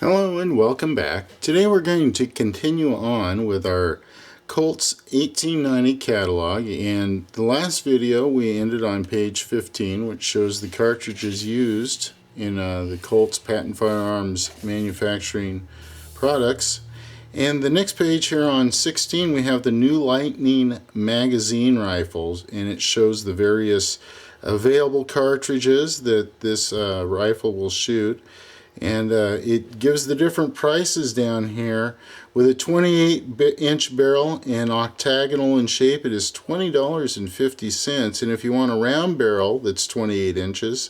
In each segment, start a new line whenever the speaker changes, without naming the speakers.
Hello and welcome back. Today we're going to continue on with our Colt's 1890 catalog, and the last video we ended on page 15, which shows the cartridges used in the Colt's Patent Firearms manufacturing products. And the next page here on 16 we have the new Lightning magazine rifles, and it shows the various available cartridges that this rifle will shoot. And it gives the different prices down here. With a 28-inch barrel and octagonal in shape, it is $20.50. And if you want a round barrel that's 28 inches,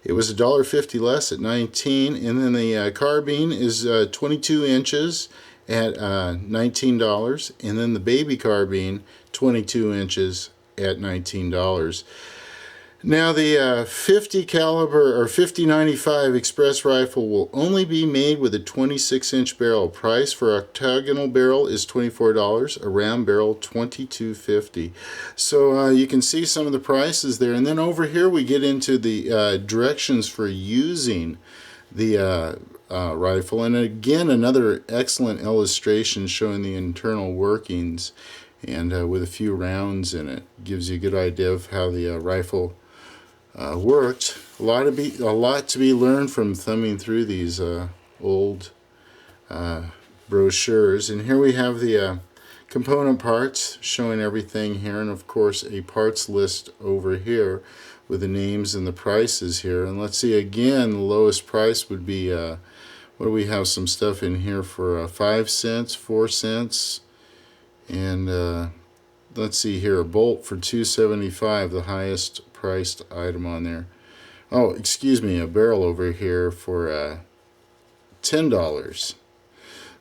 it was $1.50 less at $19. And then the carbine is 22 inches at $19. And then the baby carbine, 22 inches at $19. Now the 50 caliber or 5095 express rifle will only be made with a 26-inch barrel. Price for octagonal barrel is $24, a round barrel $22.50. So you can see some of the prices there. And then over here we get into the directions for using the rifle, and again another excellent illustration showing the internal workings, and with a few rounds in it. Gives you a good idea of how the rifle worked. A lot to be learned from thumbing through these old brochures. And here we have the component parts showing everything here, and of course a parts list over here with the names and the prices here. And let's see, again, the lowest price would be what do we have, some stuff in here for 5 cents, 4 cents, and let's see here, a bolt for $2.75, the highest priced item on there. Oh, excuse me, a barrel over here for $10.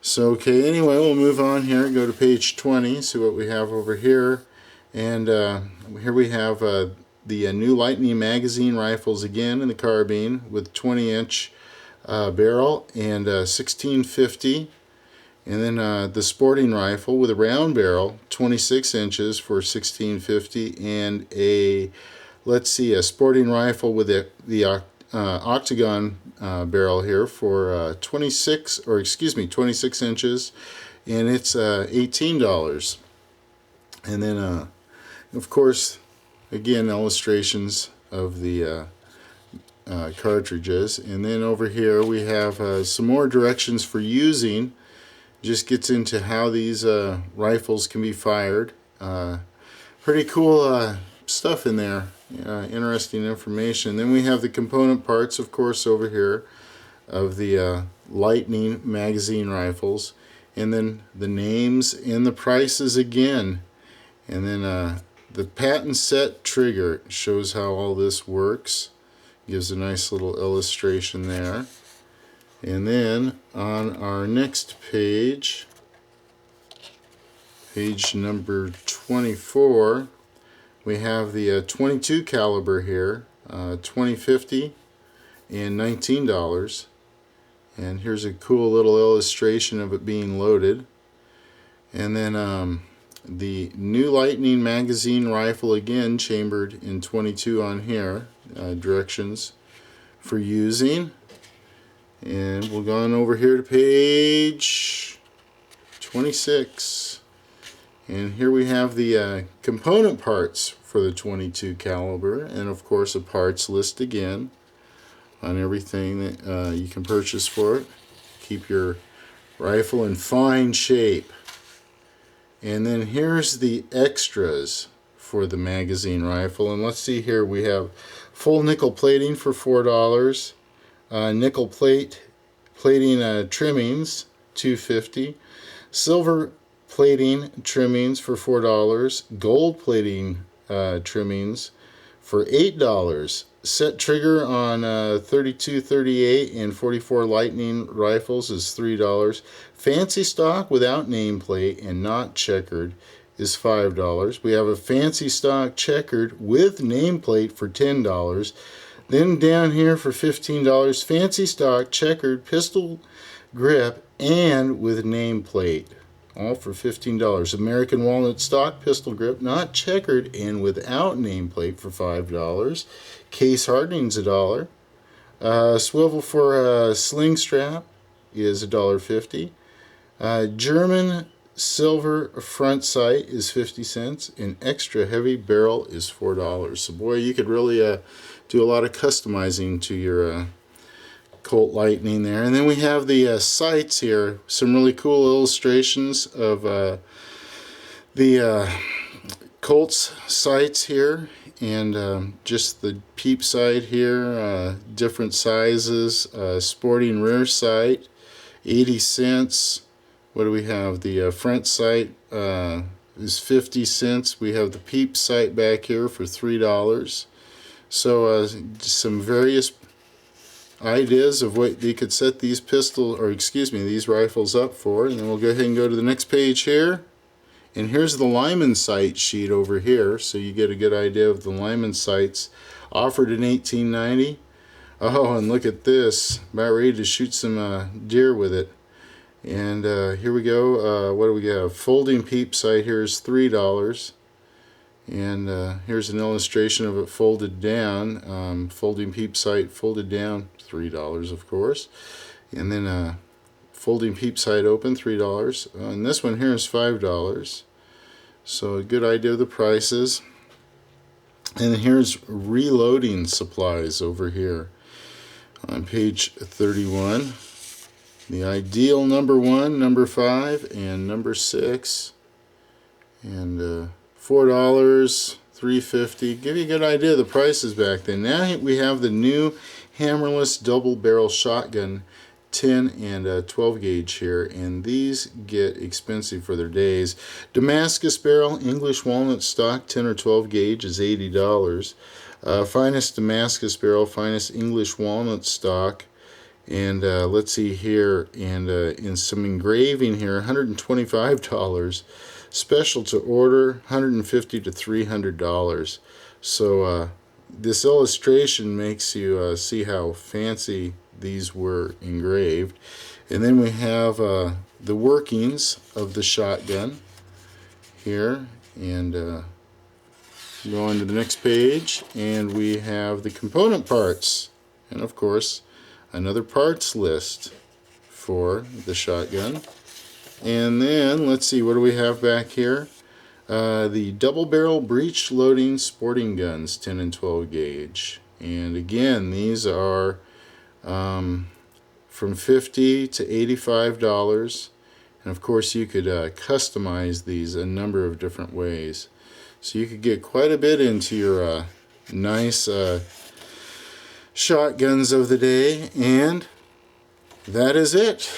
So okay, anyway, we'll move on here, go to page 20, see what we have over here. And here we have the new Lightning magazine rifles again in the carbine with 20-inch barrel and 1650. And then the sporting rifle with a round barrel, 26 inches for $16.50, and a, let's see, a sporting rifle with the octagon barrel here for 26 inches, and it's $18. And then, of course, again, illustrations of the cartridges. And then over here we have some more directions for using. Just gets into how these rifles can be fired. Pretty cool stuff in there. Interesting information. Then we have the component parts, of course, over here of the Lightning magazine rifles, and then the names and the prices again. And then the patent set trigger shows how all this works. Gives a nice little illustration there. And then on our next page, page number 24, we have the 22 caliber here, $20.50 and $19. And here's a cool little illustration of it being loaded. And then the new Lightning magazine rifle, again chambered in 22 on here, directions for using. And we'll go on over here to page 26, and here we have the component parts for the 22 caliber, and of course a parts list again on everything that you can purchase for it. Keep your rifle in fine shape. And then here's the extras for the magazine rifle, and let's see here, we have full nickel plating for $4. Nickel plating trimmings, $2.50. Silver plating trimmings for $4. Gold plating trimmings for $8. Set trigger on 32, 38, and 44 Lightning rifles is $3. Fancy stock without nameplate and not checkered is $5. We have a fancy stock checkered with nameplate for $10. Then down here for $15, fancy stock checkered pistol grip and with nameplate, all for $15. American walnut stock pistol grip, not checkered and without nameplate, for $5. Case hardening's $1. Swivel for a sling strap is $1.50. German silver front sight is 50 cents. An extra heavy barrel is $4. So boy, you could really do a lot of customizing to your Colt Lightning there. And then we have the sights here. Some really cool illustrations of the Colt's sights here, and just the peep sight here, different sizes, sporting rear sight, 80 cents. What do we have? The front sight is 50 cents. We have the peep sight back here for $3. So some various ideas of what you could set these these rifles up for. And then we'll go ahead and go to the next page here. And here's the Lyman Sight sheet over here, so you get a good idea of the Lyman Sights offered in 1890. Oh, and look at this, about ready to shoot some deer with it. And here we go. What do we have? Folding peep sight here is $3. And here's an illustration of it folded down. Folding peep sight folded down, $3 of course. And then folding peep sight open, $3. And this one here is $5. So a good idea of the prices. And here's reloading supplies over here on page 31. The ideal number 1, number 5, and number 6. And $4, $3.50. Give you a good idea of the prices back then. Now we have the new Hammerless double barrel shotgun, 10 and 12 gauge here, and these get expensive for their days. Damascus barrel, English walnut stock, 10 or 12 gauge is $80. Finest Damascus barrel, finest English walnut stock. And let's see here, and in some engraving here, $125. Special to order, $150 to $300. So this illustration makes you see how fancy these were engraved. And then we have the workings of the shotgun here, and go on to the next page, and we have the component parts, and of course another parts list for the shotgun. And then let's see, what do we have back here? The double barrel breech loading sporting guns, 10 and 12 gauge. And again, these are from $50 to $85. And of course you could customize these a number of different ways. So you could get quite a bit into your nice shotguns of the day. And that is it.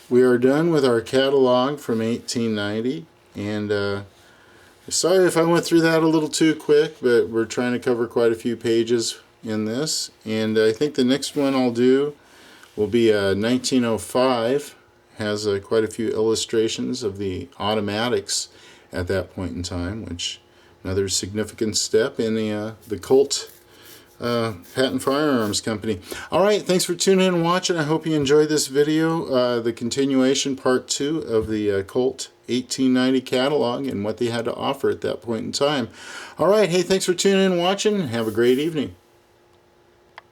We are done with our catalog from 1890, and sorry if I went through that a little too quick, but we're trying to cover quite a few pages in this. And I think the next one I'll do will be 1905. Has quite a few illustrations of the automatics at that point in time, which another significant step in the Colt Patent Firearms Company. Alright, thanks for tuning in and watching. I hope you enjoyed this video, the continuation part 2 of the Colt 1890 catalog and what they had to offer at that point in time. Alright, hey, thanks for tuning in and watching. Have a great evening.